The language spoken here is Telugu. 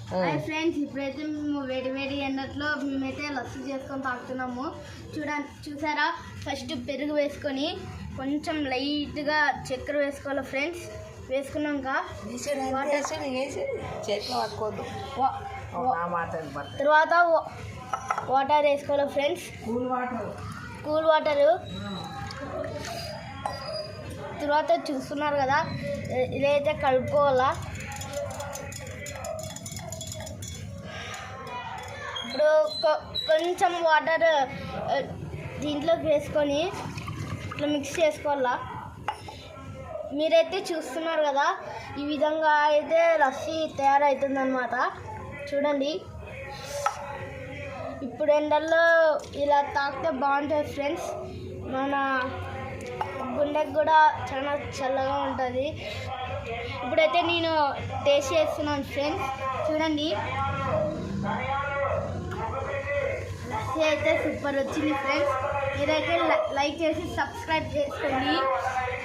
హాయ్ ఫ్రెండ్స్, ఇప్పుడైతే మేము వేడి వేడి ఎండట్లో మేమైతే లస్సీ చేసుకొని తాగుతున్నాము. చూసారా, ఫస్ట్ పెరుగు వేసుకొని కొంచెం లైట్గా చక్కెర వేసుకోవాలి ఫ్రెండ్స్. వేసుకున్నాక తర్వాత వాటర్ వేసుకోవాలి ఫ్రెండ్స్. కూల్ వాటరు తర్వాత చూస్తున్నారు కదా, ఇదైతే కలుపుకోవాలా. ఇప్పుడు కొంచెం వాటర్ దీంట్లోకి వేసుకొని ఇట్లా మిక్స్ చేసుకోవాలా. మీరైతే చూస్తున్నారు కదా, ఈ విధంగా అయితే లస్సీ తయారవుతుంది అన్నమాట. చూడండి, ఇప్పుడు ఎండల్లో ఇలా తాగితే బాగుంటుంది ఫ్రెండ్స్. మన గుండెకి కూడా చాలా చల్లగా ఉంటుంది. ఇప్పుడైతే నేను టేస్ట్ చేస్తున్నాను ఫ్రెండ్స్. చూడండి, లస్సీ అయితే సూపర్ వచ్చింది ఫ్రెండ్స్. మీరైతే లైక్ చేసి సబ్స్క్రైబ్ చేసుకోండి.